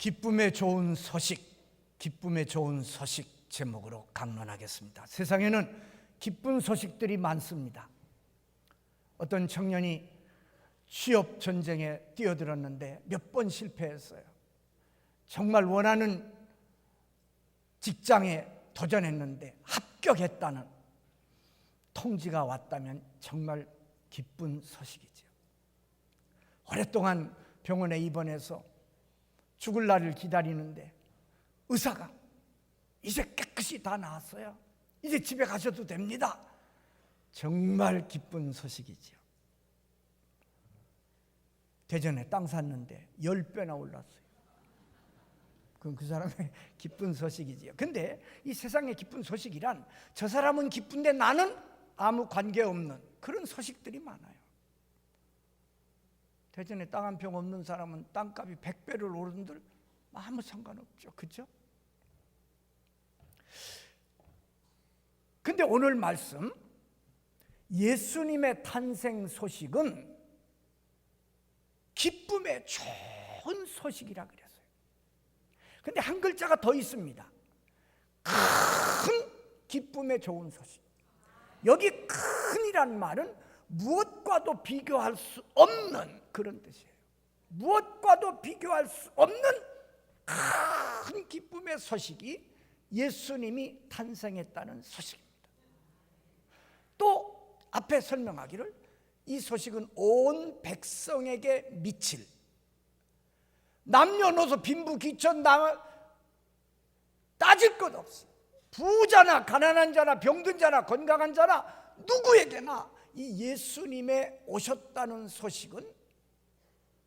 기쁨의 좋은 소식, 기쁨의 좋은 소식 제목으로 강론하겠습니다. 세상에는 기쁜 소식들이 많습니다. 어떤 청년이 취업 전쟁에 뛰어들었는데 몇 번 실패했어요. 정말 원하는 직장에 도전했는데 합격했다는 통지가 왔다면 정말 기쁜 소식이죠. 오랫동안 병원에 입원해서 죽을 날을 기다리는데 의사가 이제 깨끗이 다 나았어요. 이제 집에 가셔도 됩니다. 정말 기쁜 소식이죠. 대전에 땅 샀는데 10배나 올랐어요. 그건 그 사람의 기쁜 소식이지요. 근데 이 세상의 기쁜 소식이란 저 사람은 기쁜데 나는 아무 관계없는 그런 소식들이 많아요. 대전에 땅 한 평 없는 사람은 땅값이 100배를 오른들 아무 상관없죠. 그렇죠? 근데 오늘 말씀 예수님의 탄생 소식은 기쁨의 좋은 소식이라 그랬어요. 근데 한 글자가 더 있습니다. 큰 기쁨의 좋은 소식. 여기 큰이란 말은 무엇과도 비교할 수 없는 그런 뜻이에요. 무엇과도 비교할 수 없는 큰 기쁨의 소식이 예수님이 탄생했다는 소식입니다. 또 앞에 설명하기를 이 소식은 온 백성에게 미칠 남녀노소 빈부귀천 따질 것 없이 부자나 가난한 자나 병든 자나 건강한 자나 누구에게나 이 예수님의 오셨다는 소식은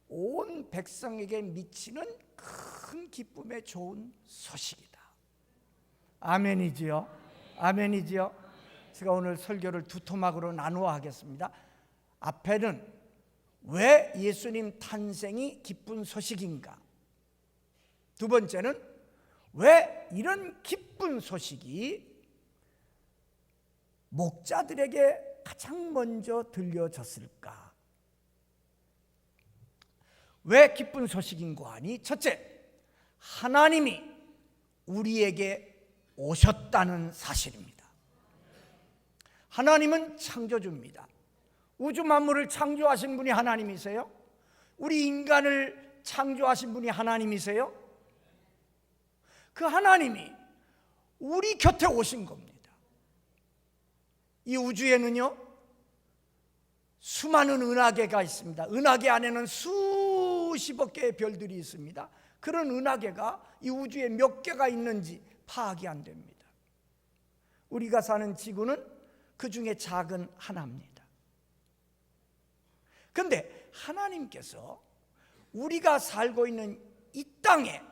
온 백성에게 미치는 큰 기쁨의 좋은 소식이다. 아멘이지요? 아멘이지요? 제가 오늘 설교를 두 토막으로 나누어 하겠습니다. 앞에는 왜 예수님 탄생이 기쁜 소식인가? 두 번째는 왜 이런 기쁜 소식이 목자들에게 가장 먼저 들려졌을까? 왜 기쁜 소식인고 하니 첫째, 하나님이 우리에게 오셨다는 사실입니다. 하나님은 창조주입니다. 우주 만물을 창조하신 분이 하나님이세요? 우리 인간을 창조하신 분이 하나님이세요? 그 하나님이 우리 곁에 오신 겁니다. 이 우주에는요 수많은 은하계가 있습니다. 은하계 안에는 수십억 개의 별들이 있습니다. 그런 은하계가 이 우주에 몇 개가 있는지 파악이 안 됩니다. 우리가 사는 지구는 그 중에 작은 하나입니다. 그런데 하나님께서 우리가 살고 있는 이 땅에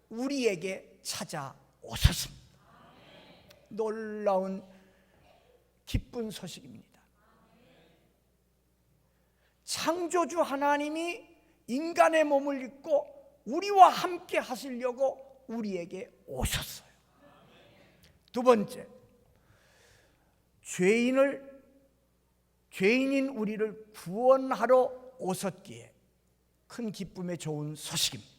우리에게 찾아오셨습니다. 놀라운 기쁜 소식입니다. 창조주 하나님이 인간의 몸을 입고 우리와 함께 하시려고 우리에게 오셨어요. 두 번째, 죄인인 우리를 구원하러 오셨기에 큰 기쁨의 좋은 소식입니다.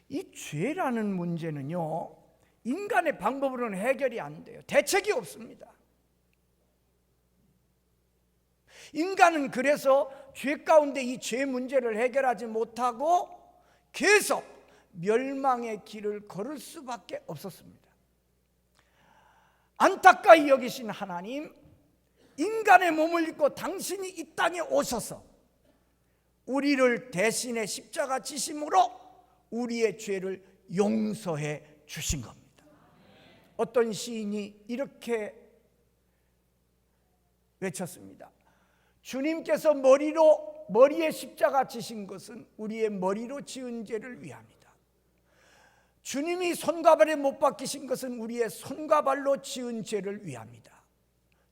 이 죄라는 문제는요 인간의 방법으로는 해결이 안 돼요. 대책이 없습니다. 인간은 그래서 죄 가운데 이 죄 문제를 해결하지 못하고 계속 멸망의 길을 걸을 수밖에 없었습니다. 안타까이 여기신 하나님, 인간의 몸을 입고 당신이 이 땅에 오셔서 우리를 대신에 십자가 지심으로 우리의 죄를 용서해 주신 겁니다. 어떤 시인이 이렇게 외쳤습니다. 주님께서 머리에 십자가 지신 것은 우리의 머리로 지은 죄를 위함이다. 주님이 손과 발에 못 박히신 것은 우리의 손과 발로 지은 죄를 위함이다.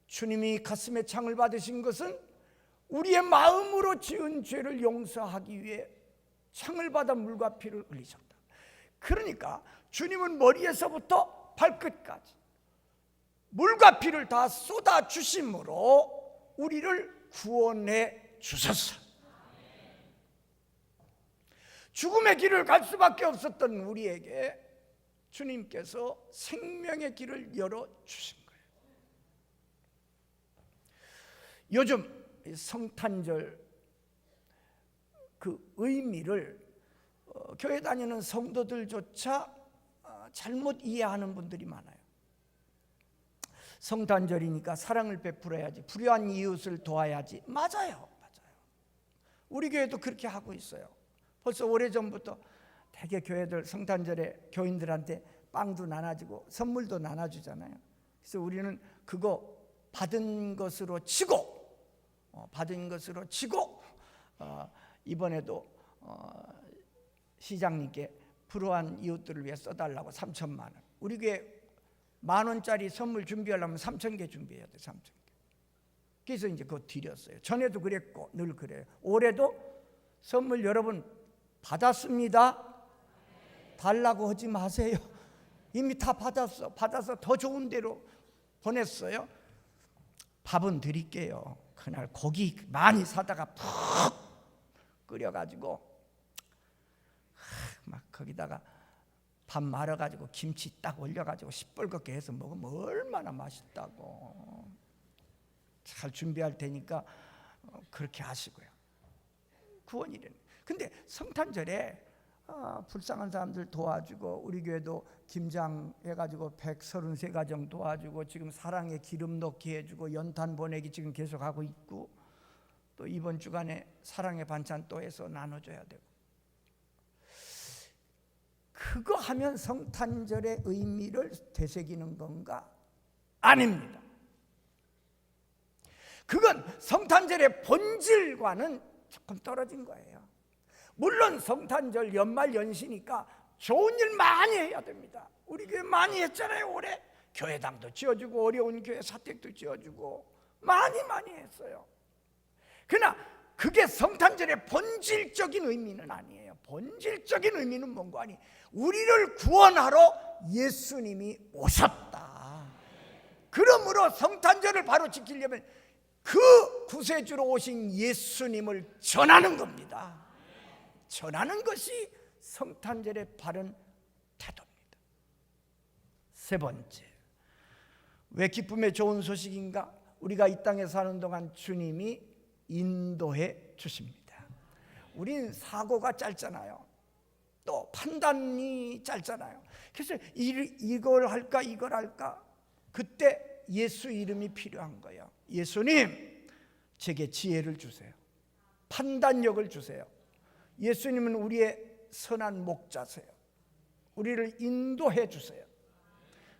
주님이 가슴에 창을 받으신 것은 우리의 마음으로 지은 죄를 용서하기 위해 창을 받아 물과 피를 흘리셨다. 그러니까 주님은 머리에서부터 발끝까지 물과 피를 다 쏟아 주심으로 우리를 구원해 주셨어요. 죽음의 길을 갈 수밖에 없었던 우리에게 주님께서 생명의 길을 열어주신 거예요. 요즘 성탄절 그 의미를 교회 다니는 성도들조차 잘못 이해하는 분들이 많아요. 성탄절이니까 사랑을 베풀어야지, 불효한 이웃을 도와야지. 맞아요. 우리 교회도 그렇게 하고 있어요. 벌써 오래전부터 대개 교회들 성탄절에 교인들한테 빵도 나눠주고 선물도 나눠주잖아요. 그래서 우리는 그거 받은 것으로 치고 이번에도 시장님께 불우한 이웃들을 위해 써달라고 3천만 원. 우리 교회 10,000원짜리 선물 준비하려면 3,000개 준비해야 돼. 3,000개. 그래서 이제 그거 드렸어요. 전에도 그랬고 늘 그래요. 올해도 선물 여러분 받았습니다. 달라고 하지 마세요. 이미 다 받아서 더 좋은 데로 보냈어요. 밥은 드릴게요. 그날 고기 많이 사다가 푹 끓여가지고 막 거기다가 밥 말아가지고 김치 딱 올려가지고 시뻘겋게 해서 먹으면 얼마나 맛있다고. 잘 준비할 테니까 그렇게 하시고요. 구원이래요. 근데 성탄절에 불쌍한 사람들 도와주고, 우리 교회도 김장 해가지고 133가정 도와주고, 지금 사랑의 기름 넣기 해주고, 연탄 보내기 지금 계속하고 있고, 또 이번 주간에 사랑의 반찬 또 해서 나눠줘야 되고. 그거 하면 성탄절의 의미를 되새기는 건가? 아닙니다. 그건 성탄절의 본질과는 조금 떨어진 거예요. 물론 성탄절 연말 연시니까 좋은 일 많이 해야 됩니다. 우리 교회 많이 했잖아요. 올해 교회당도 지어주고 어려운 교회 사택도 지어주고 많이 했어요. 그러나 그게 성탄절의 본질적인 의미는 아니에요. 본질적인 의미는 뭔가 아니, 우리를 구원하러 예수님이 오셨다. 그러므로 성탄절을 바로 지키려면 그 구세주로 오신 예수님을 전하는 겁니다. 전하는 것이 성탄절의 바른 태도입니다. 세 번째, 왜 기쁨의 좋은 소식인가? 우리가 이 땅에 사는 동안 주님이 인도해 주십니다. 우린 사고가 짧잖아요. 또 판단이 짧잖아요. 그래서 이걸 할까 이걸 할까? 그때 예수 이름이 필요한 거예요. 예수님, 제게 지혜를 주세요. 판단력을 주세요. 예수님은 우리의 선한 목자세요. 우리를 인도해 주세요.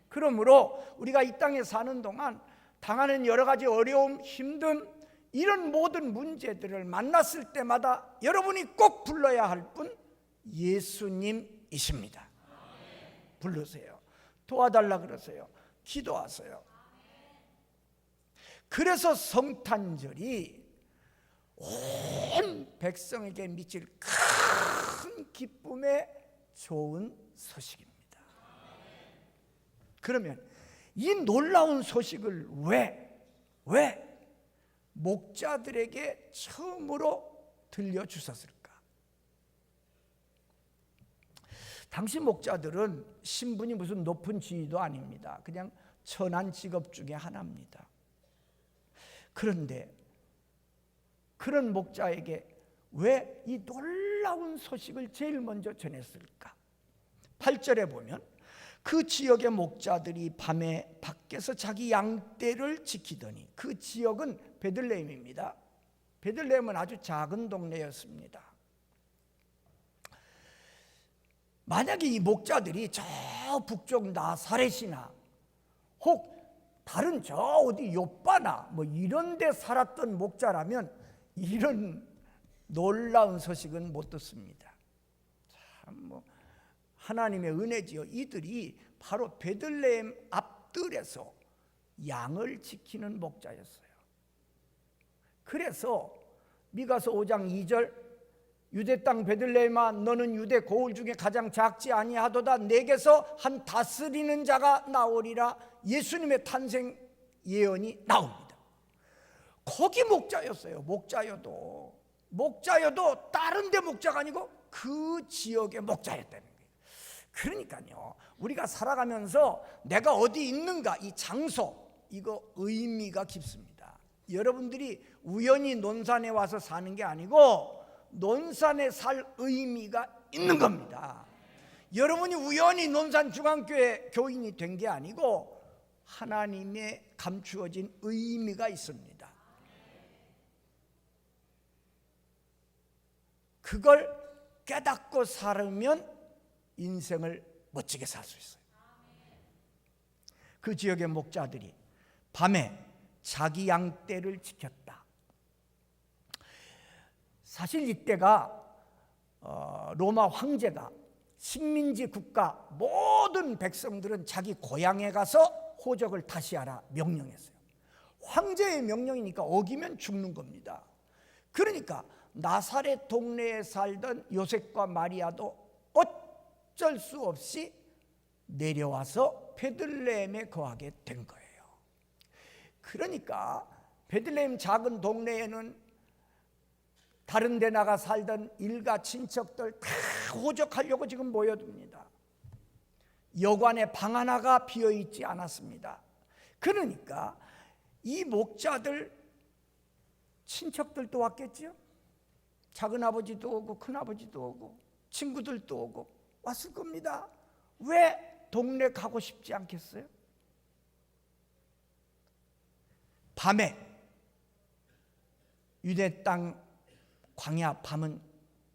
그러므로 우리가 이 땅에 사는 동안 당하는 여러 가지 어려움, 힘듦, 이런 모든 문제들을 만났을 때마다 여러분이 꼭 불러야 할 분 예수님이십니다. 부르세요. 도와달라 그러세요. 기도하세요. 그래서 성탄절이 온 백성에게 미칠 큰 기쁨의 좋은 소식입니다. 그러면 이 놀라운 소식을 왜 목자들에게 처음으로 들려주셨을까? 당시 목자들은 신분이 무슨 높은 지위도 아닙니다. 그냥 천한 직업 중에 하나입니다. 그런데 그런 목자에게 왜 이 놀라운 소식을 제일 먼저 전했을까? 8절에 보면 그 지역의 목자들이 밤에 밖에서 자기 양떼를 지키더니, 그 지역은 베들레헴입니다. 베들레헴은 아주 작은 동네였습니다. 만약에 이 목자들이 저 북쪽 나사렛이나 혹 다른 저 어디 요바나 뭐 이런 데 살았던 목자라면 이런 놀라운 소식은 못 듣습니다. 참 하나님의 은혜지요. 이들이 바로 베들레헴 앞들에서 양을 지키는 목자였어요. 그래서 미가서 5장 2절, 유대 땅 베들레헴아 너는 유대 고을 중에 가장 작지 아니하도다. 내게서 한 다스리는 자가 나오리라. 예수님의 탄생 예언이 나옵니다. 거기 목자였어요. 목자여도 다른 데 목자가 아니고 그 지역의 목자였다는 거예요. 그러니까요, 우리가 살아가면서 내가 어디 있는가, 이 장소, 이거 의미가 깊습니다. 여러분들이 우연히 논산에 와서 사는 게 아니고 논산에 살 의미가 있는 겁니다. 여러분이 우연히 논산중앙교회 교인이 된 게 아니고 하나님의 감추어진 의미가 있습니다. 그걸 깨닫고 살으면 인생을 멋지게 살 수 있어요. 그 지역의 목자들이 밤에 자기 양떼를 지켰다. 사실 이때가 로마 황제가 식민지 국가 모든 백성들은 자기 고향에 가서 호적을 다시 하라 명령했어요. 황제의 명령이니까 어기면 죽는 겁니다. 그러니까 나사렛 동네에 살던 요셉과 마리아도 어쩔 수 없이 내려와서 베들레헴에 거하게 된 거예요. 그러니까 베들레헴 작은 동네에는 다른 데 나가 살던 일가 친척들 다 호적하려고 지금 모여듭니다. 여관에 방 하나가 비어있지 않았습니다. 그러니까 이 목자들 친척들도 왔겠죠. 작은아버지도 오고 큰아버지도 오고 친구들도 오고 왔을 겁니다. 왜 동네 가고 싶지 않겠어요? 밤에 유대 땅 광야 밤은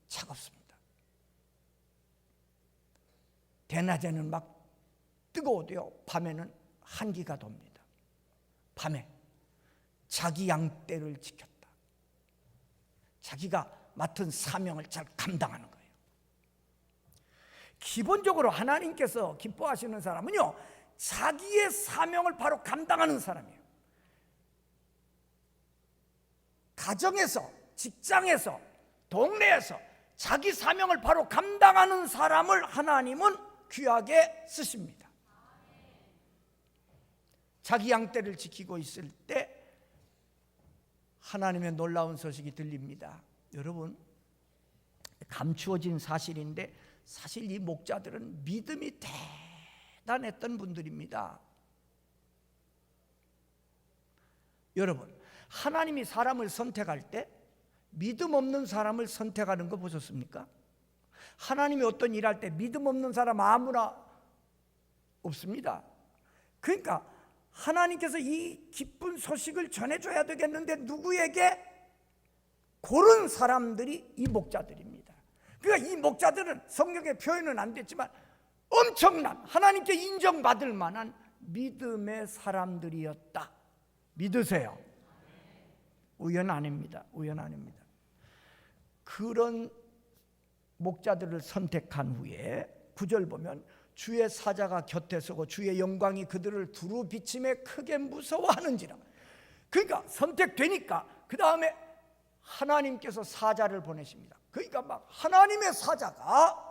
차갑습니다. 대낮에는 막 뜨거워도요, 밤에는 한기가 돕니다. 밤에 자기 양떼를 지켰다. 자기가 맡은 사명을 잘 감당하는 거예요. 기본적으로 하나님께서 기뻐하시는 사람은요, 자기의 사명을 바로 감당하는 사람이에요. 가정에서, 직장에서, 동네에서 자기 사명을 바로 감당하는 사람을 하나님은 귀하게 쓰십니다. 자기 양떼를 지키고 있을 때 하나님의 놀라운 소식이 들립니다. 여러분, 감추어진 사실인데 사실 이 목자들은 믿음이 대단했던 분들입니다. 여러분, 하나님이 사람을 선택할 때 믿음 없는 사람을 선택하는 거 보셨습니까? 하나님이 어떤 일할 때 믿음 없는 사람 아무나 없습니다. 그러니까 하나님께서 이 기쁜 소식을 전해줘야 되겠는데 누구에게? 고른 사람들이 이 목자들입니다. 그러니까 이 목자들은 성경에 표현은 안 됐지만 엄청난 하나님께 인정받을 만한 믿음의 사람들이었다. 믿으세요? 우연 아닙니다. 우연 아닙니다. 그런 목자들을 선택한 후에 9절 보면 주의 사자가 곁에 서고 주의 영광이 그들을 두루 비침에 크게 무서워하는지라. 그러니까 선택되니까 그 다음에 하나님께서 사자를 보내십니다. 그러니까 막 하나님의 사자가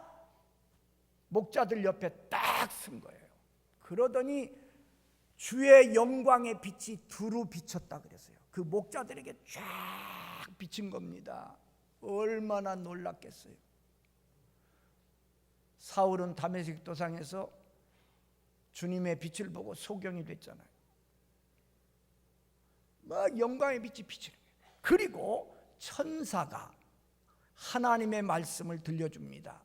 목자들 옆에 딱 쓴 거예요. 그러더니 주의 영광의 빛이 두루 비쳤다 그랬어요. 그 목자들에게 쫙 비친 겁니다. 얼마나 놀랐겠어요. 사울은 다메섹 도상에서 주님의 빛을 보고 소경이 됐잖아요. 막 영광의 빛이 비치는 거예요. 그리고 천사가 하나님의 말씀을 들려줍니다.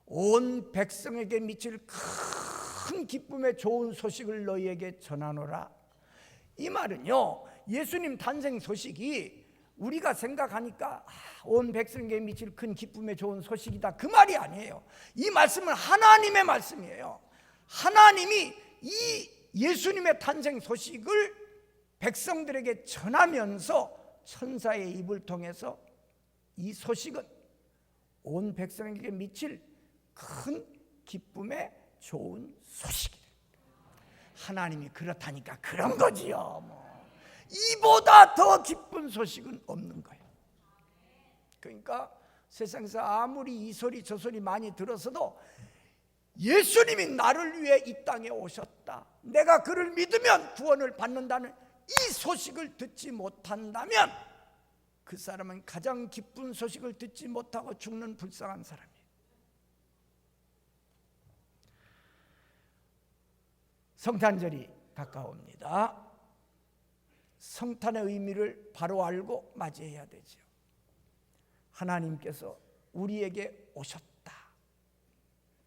온 백성에게 미칠 큰 기쁨의 좋은 소식을 너희에게 전하노라. 이 말은요, 예수님 탄생 소식이 우리가 생각하니까 온 백성에게 미칠 큰 기쁨의 좋은 소식이다, 그 말이 아니에요. 이 말씀은 하나님의 말씀이에요. 하나님이 이 예수님의 탄생 소식을 백성들에게 전하면서 천사의 입을 통해서 이 소식은 온 백성에게 미칠 큰 기쁨의 좋은 소식이다. 하나님이 그렇다니까 그런 거지요. 이보다 더 기쁜 소식은 없는 거예요. 그러니까 세상에서 아무리 이 소리 저 소리 많이 들었어도 예수님이 나를 위해 이 땅에 오셨다, 내가 그를 믿으면 구원을 받는다는 이 소식을 듣지 못한다면 그 사람은 가장 기쁜 소식을 듣지 못하고 죽는 불쌍한 사람이에요. 성탄절이 가까웁니다. 성탄의 의미를 바로 알고 맞이해야 되죠. 하나님께서 우리에게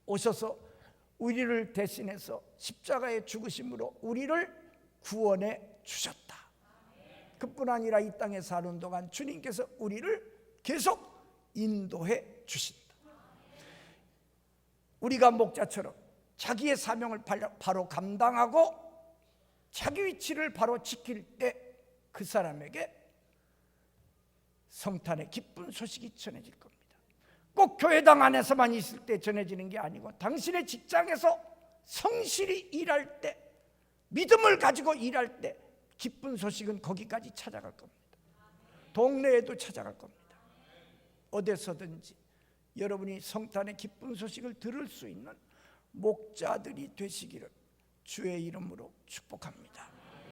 오셔서 우리를 대신해서 십자가에 죽으심으로 우리를 구원해 주셨다. 그뿐 아니라 이 땅에 사는 동안 주님께서 우리를 계속 인도해 주신다. 우리가 목자처럼 자기의 사명을 바로 감당하고 자기 위치를 바로 지킬 때 그 사람에게 성탄의 기쁜 소식이 전해질 겁니다. 꼭 교회당 안에서만 있을 때 전해지는 게 아니고 당신의 직장에서 성실히 일할 때, 믿음을 가지고 일할 때 기쁜 소식은 거기까지 찾아갈 겁니다. 동네에도 찾아갈 겁니다. 어디서든지 여러분이 성탄의 기쁜 소식을 들을 수 있는 목자들이 되시기를 주의 이름으로 축복합니다.